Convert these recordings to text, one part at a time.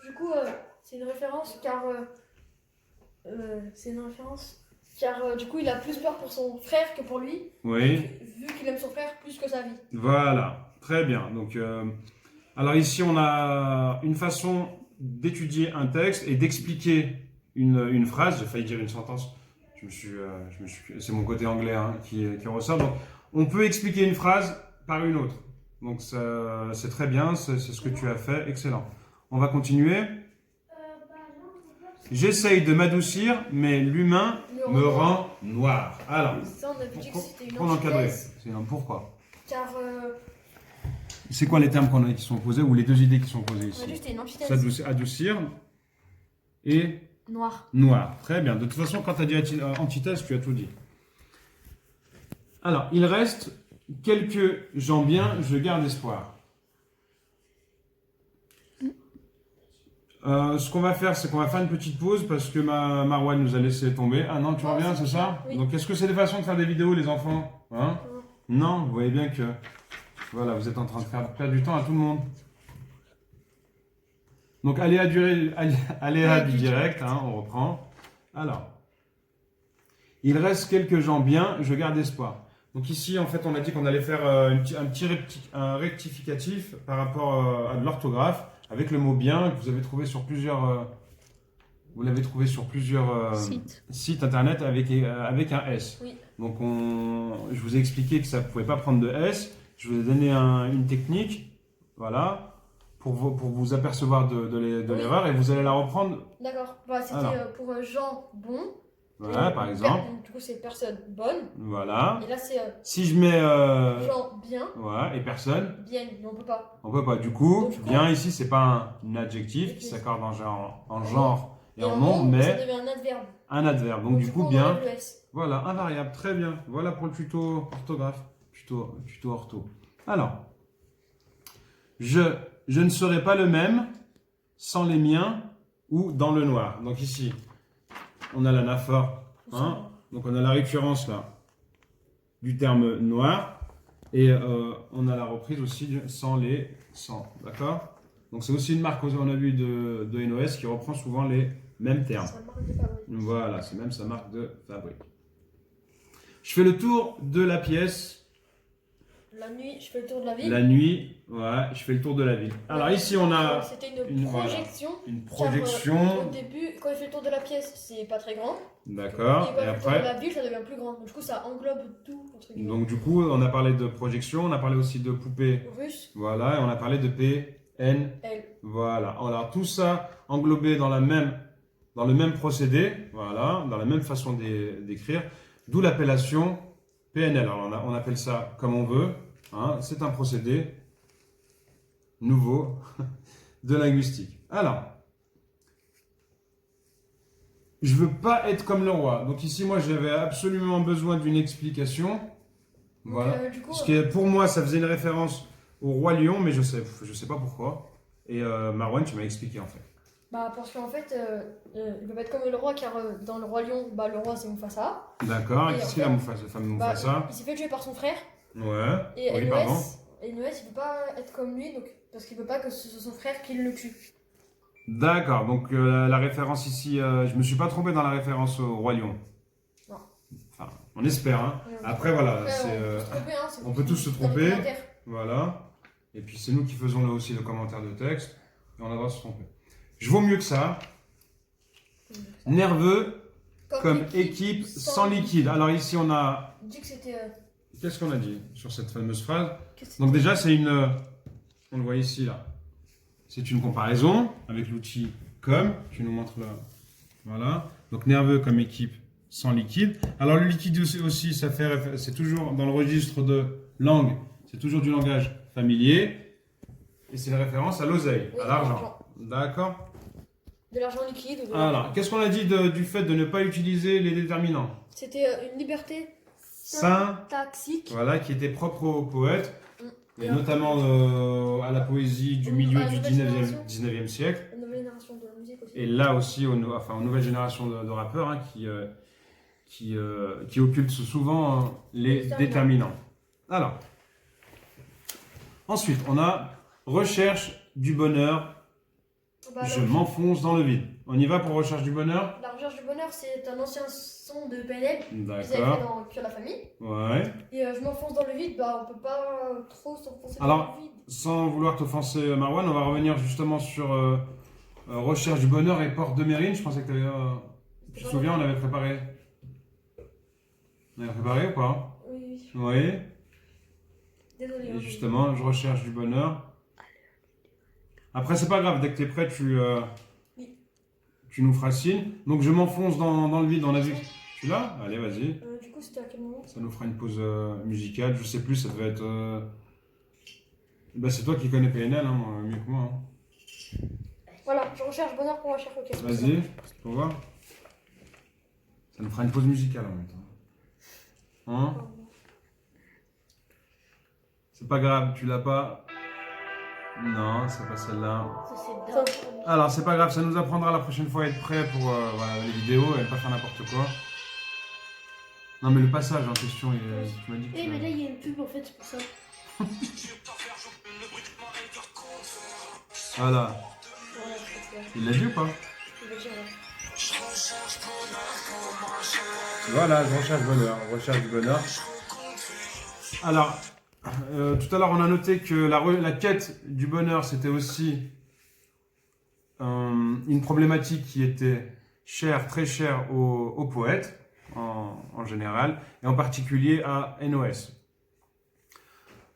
du coup, c'est une référence car du coup, il a plus peur pour son frère que pour lui. Oui. Vu qu'il aime son frère plus que sa vie. Voilà, très bien. Donc, alors ici, on a une façon d'étudier un texte et d'expliquer une phrase. J'ai failli dire une sentence. C'est mon côté anglais hein, qui ressort. Donc, on peut expliquer une phrase par une autre. Donc, c'est très bien. C'est ce que tu as fait. Excellent. On va continuer. J'essaye de m'adoucir, mais l'humain me rend noir. Alors, Ça, on avait dit que c'était une pour l'encadrer. antithèse. Pourquoi? Car C'est quoi les termes qui sont posés ou les deux idées qui sont posées on a ici? dit que c'était une antithèse. Adoucir et Noir. noir. Très bien. De toute façon, quand tu as dit antithèse, tu as tout dit. Alors, il reste quelques gens bien, je garde espoir. Ce qu'on va faire, c'est qu'on va faire une petite pause parce que Marwan nous a laissé tomber. Ah non, tu reviens, c'est ça? Oui. Donc, est-ce que c'est des façons de faire des vidéos, les enfants? Hein? Non, vous voyez bien que voilà, vous êtes en train de faire perdre du temps à tout le monde. Donc, aléa du direct, hein, on reprend. Alors, il reste quelques gens bien, je garde espoir. Donc ici, en fait, on a dit qu'on allait faire un rectificatif par rapport à de l'orthographe avec le mot bien que vous avez trouvé sur plusieurs, vous l'avez trouvé sur plusieurs sites internet avec un S. Oui. Donc je vous ai expliqué que ça ne pouvait pas prendre de S. Je vous ai donné une technique, voilà, pour vous apercevoir de l'erreur et vous allez la reprendre. D'accord. Bah, c'était pour Jean bon. Voilà, par exemple. Du coup, c'est personne bonne. Voilà. Et là, c'est si je mets Jean bien. Ouais, et personne. Bien, mais on peut pas. On peut pas. Du coup, Donc, bien ici, c'est pas un adjectif qui s'accorde en genre et en nombre, mais ça devient un adverbe. un adverbe. Donc du coup, on bien. enlève le S. Voilà, invariable. Très bien. Voilà pour le tuto orthographe. Tuto ortho. Alors, je ne serai pas le même sans les miens ou dans le noir. Donc ici, on a l'anaphore. Hein, donc on a la récurrence là du terme noir et on a la reprise aussi de sans les sans. D'accord? Donc c'est aussi une marque, on a vu de NOS qui reprend souvent les mêmes termes. C'est la marque de fabrique. Voilà, c'est même sa marque de fabrique. Je fais le tour de la pièce. La nuit, je fais le tour de la ville. La nuit, ouais, je fais le tour de la ville. Alors ici, on a C'était une projection. Voilà, une projection. Au début, quand il fait le tour de la pièce, c'est pas très grand. D'accord. Et quand il fait le tour de après, la ville, ça devient plus grand. Donc, du coup, ça englobe tout. donc du coup, on a parlé de projection, on a parlé aussi de poupée. Russe. Voilà, et on a parlé de PNL. Voilà. Alors tout ça englobé dans le même procédé, voilà, dans la même façon d'écrire, d'où l'appellation PNL. Alors on appelle ça comme on veut. Hein, c'est un procédé nouveau de linguistique. Alors, je veux pas être comme le roi. Donc ici, moi, j'avais absolument besoin d'une explication. Voilà. Du coup, parce que pour moi, ça faisait une référence au roi lion, mais je sais pas pourquoi. Et Marwan, tu m'as expliqué en fait. Bah parce qu'en fait, il peut pas être comme le roi, car dans le roi lion, bah le roi c'est Mufasa. D'accord. Et qu'est-ce qu'il a Mufasa, femme Mufasa? Il s'est fait tuer par son frère. Ouais. Et oui, NES, pardon. il peut pas être comme lui, donc, parce qu'il veut pas que ce soit son frère qui le tue. D'accord. Donc la référence ici, je me suis pas trompé dans la référence au roi lion. Non. Enfin, on espère. Hein. Après voilà, on peut tous se tromper. Voilà. Et puis c'est nous qui faisons là aussi le commentaire de texte. Et on a le droit de se tromper. Je vaux mieux que ça. Nerveux comme équipe sans liquide. Alors ici on a. Dit que c'était. Qu'est-ce qu'on a dit sur cette fameuse phrase? Donc déjà c'est une. On le voit ici là. C'est une comparaison avec l'outil comme. Tu nous montres là. Voilà. Donc nerveux comme équipe sans liquide. Alors le liquide aussi, c'est toujours dans le registre de langue. C'est toujours du langage familier. Et c'est une référence à l'oseille, à l'argent. D'accord? De l'argent liquide. Alors, qu'est-ce qu'on a dit du fait de ne pas utiliser les déterminants? C'était une liberté syntaxique. Voilà, qui était propre aux poètes. Et notamment à la poésie du milieu du 19e siècle. Une nouvelle génération de la musique aussi. Et là aussi, aux nouvelles générations de rappeurs hein, qui occultent souvent les déterminants. Alors, ensuite, on a recherche du bonheur Bah, Je la, m'enfonce dans le vide. On y va pour recherche du bonheur? la recherche du bonheur, c'est un ancien son de PNL qu'ils avaient fait D'accord. dans Cure la famille. Ouais. Et je m'enfonce dans le vide, bah on peut pas trop s'enfoncer dans Alors, le vide. sans vouloir t'offenser, Marwan, on va revenir justement sur recherche du bonheur et porte de Mérine. Je pensais que tu avais. Tu te souviens, on avait préparé. On avait préparé ou pas? Oui, Oui. désolé. Et justement, je recherche du bonheur. Après, c'est pas grave, dès que tu es prêt, Oui. tu nous feras signe. Donc, je m'enfonce dans le vide, on a vu. Tu l'as? Allez, vas-y. Du coup, c'était à quel moment? Ça nous fera une pause musicale. Je sais plus, ça devait être. Bah, c'est toi qui connais PNL, hein, mieux que moi. Hein. Voilà, je recherche bonheur pour recherche au caisse. Vas-y, pour voir. Ça nous fera une pause musicale en même temps. Hein? C'est pas grave, tu l'as pas. Non, c'est pas celle-là. Ça, c'est dingue. Alors, c'est pas grave, ça nous apprendra la prochaine fois à être prêt pour voilà, les vidéos et pas faire n'importe quoi. Non, mais le passage en question, tu m'as dit que Eh, tu mais là, il y a une pub en fait, c'est pour ça. Voilà. Ouais, je pense que Il l'a dit ou pas? je vais dire, ouais. Voilà, je recherche bonheur. Recherche du bonheur. Alors, tout à l'heure, on a noté que la quête du bonheur, c'était aussi une problématique qui était chère, très chère aux poètes en général, et en particulier à NOS.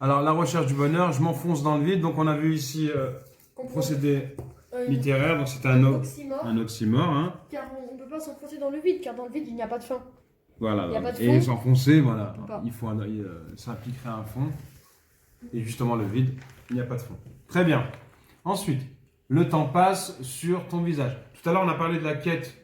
Alors, la recherche du bonheur, je m'enfonce dans le vide. Donc, on a vu ici procédé littéraire, donc c'est un oxymore. Hein. Car on ne peut pas s'enfoncer dans le vide, car dans le vide, il n'y a pas de fin. Voilà, Il y a pas de et fond. s'enfoncer, voilà. On peut pas. Il faut ça impliquerait un fond. Et justement, le vide, il n'y a pas de fond. Très bien. Ensuite, le temps passe sur ton visage. Tout à l'heure, on a parlé de la quête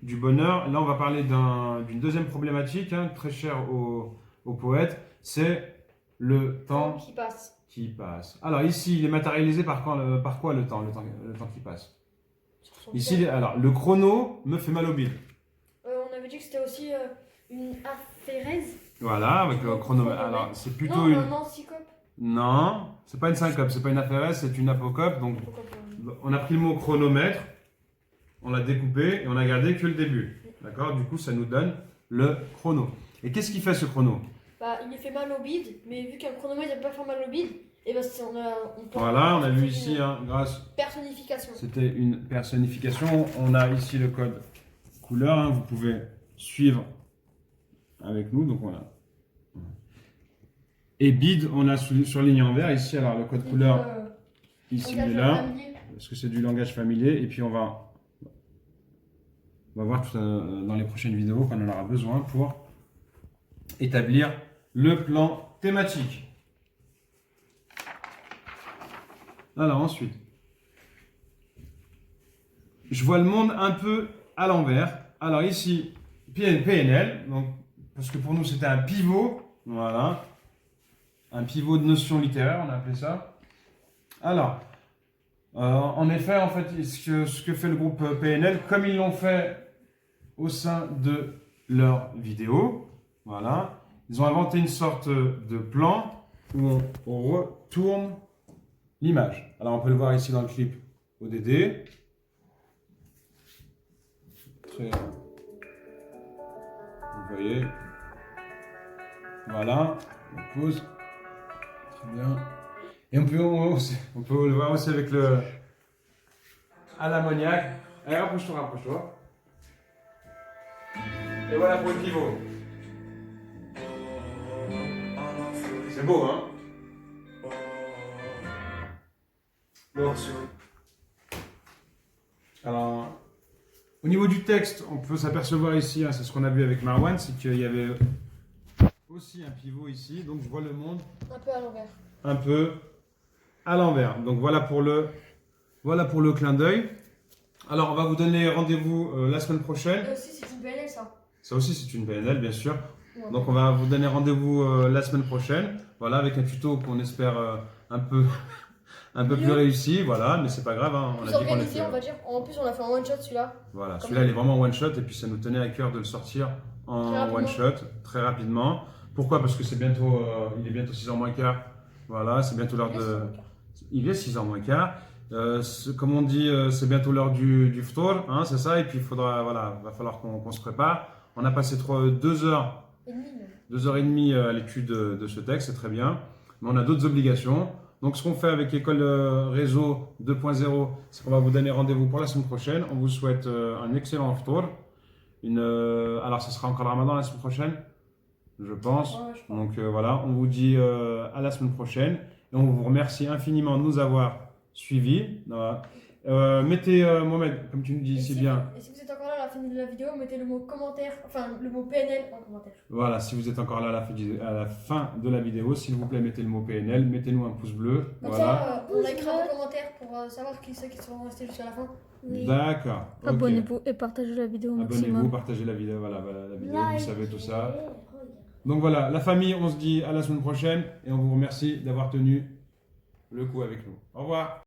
du bonheur. Là, on va parler d'une deuxième problématique, hein, très chère aux poètes. C'est le temps Qui passe. qui passe. Alors ici, il est matérialisé par quoi le temps qui passe. Sur son Ici, cœur. alors, le chrono me fait mal au bide. On avait dit que c'était aussi une aphérèse. Voilà, avec le chronomètre. Alors, c'est plutôt Non, une. un anticope. Non, c'est pas une syncope, c'est pas une aphérèse, c'est une apocope. Donc, on a pris le mot chronomètre, on l'a découpé et on a gardé que le début. D'accord? Du coup, ça nous donne le chrono. Et qu'est-ce qui fait ce chrono? Bah, il lui fait mal au bide, mais vu qu'un chronomètre ne peut pas faire mal au bide, et bah, Voilà, on a vu ici, hein, grâce. Personnification. C'était une personnification. On a ici le code couleur. Hein, vous pouvez suivre avec nous. Donc voilà. Et bid, on a surligné en vert ici. Alors le code couleur, ici, il est là. Parce que c'est du langage familier. Et puis on va voir tout dans les prochaines vidéos quand on en aura besoin pour établir le plan thématique. Alors ensuite, je vois le monde un peu à l'envers. Alors ici, PNL, donc, parce que pour nous c'était un pivot, voilà, un pivot de notion littéraire, on a appelé ça. Alors, en effet, en fait, ce que fait le groupe PNL, comme ils l'ont fait au sein de leur vidéo, voilà, ils ont inventé une sorte de plan où on retourne l'image. Alors on peut le voir ici dans le clip ODD. Vous voyez. Voilà. On pose. Très bien. Et on peut le voir aussi avec le à l'ammoniac. Allez, rapproche-toi. Et voilà pour le pivot. C'est beau, hein? Bon. Alors, au niveau du texte, on peut s'apercevoir ici, hein, c'est ce qu'on a vu avec Marwan, c'est qu'il y avait aussi un pivot ici, donc je vois le monde un peu à l'envers. Un peu à l'envers. Donc voilà pour le clin d'œil. Alors on va vous donner rendez-vous la semaine prochaine. Et aussi, c'est une PNL, ça. Ça aussi c'est une PNL, bien sûr. Ouais. Donc on va vous donner rendez-vous la semaine prochaine. Voilà, avec un tuto qu'on espère un peu plus réussi. Voilà, mais c'est pas grave. Hein. On Plus a dit qu'on organisé, était. on va dire. En plus, on a fait un one shot celui-là. Voilà, Comme celui-là il est vraiment one shot et puis ça nous tenait à cœur de le sortir en one shot très rapidement. Pourquoi? Parce que c'est bientôt, il est bientôt 6h moins quart. Voilà, c'est bientôt l'heure de. Il est 6h moins quart. Comme on dit, c'est bientôt l'heure du ftour, hein, c'est ça. Et puis, va falloir qu'on se prépare. On a passé 2 heures, Et demi, même. 2 heures et demie à l'étude de ce texte, c'est très bien. Mais on a d'autres obligations. Donc, ce qu'on fait avec l'école réseau 2.0, c'est qu'on va vous donner rendez-vous pour la semaine prochaine. On vous souhaite un excellent ftour. Alors, ce sera encore le Ramadan la semaine prochaine, je pense. Ouais, je crois. Donc voilà, on vous dit à la semaine prochaine et on vous remercie infiniment de nous avoir suivis. Voilà. Mettez, Mohamed, comme tu nous dis Et si si bien, et si vous êtes encore là à la fin de la vidéo, mettez le mot commentaire, enfin le mot PNL en commentaire. voilà, si vous êtes encore là à la fin de la vidéo, s'il vous plaît, mettez le mot PNL, mettez-nous un pouce bleu. Comme Voilà. ça, on likera vos commentaires pour savoir qui c'est qui sont restés jusqu'à la fin. Oui. D'accord. ok. Abonnez-vous et partagez la vidéo au Abonnez-vous, maximum. partagez la vidéo, voilà, la vidéo, vous Like. savez tout ça. Donc voilà, la famille, on se dit à la semaine prochaine et on vous remercie d'avoir tenu le coup avec nous. Au revoir.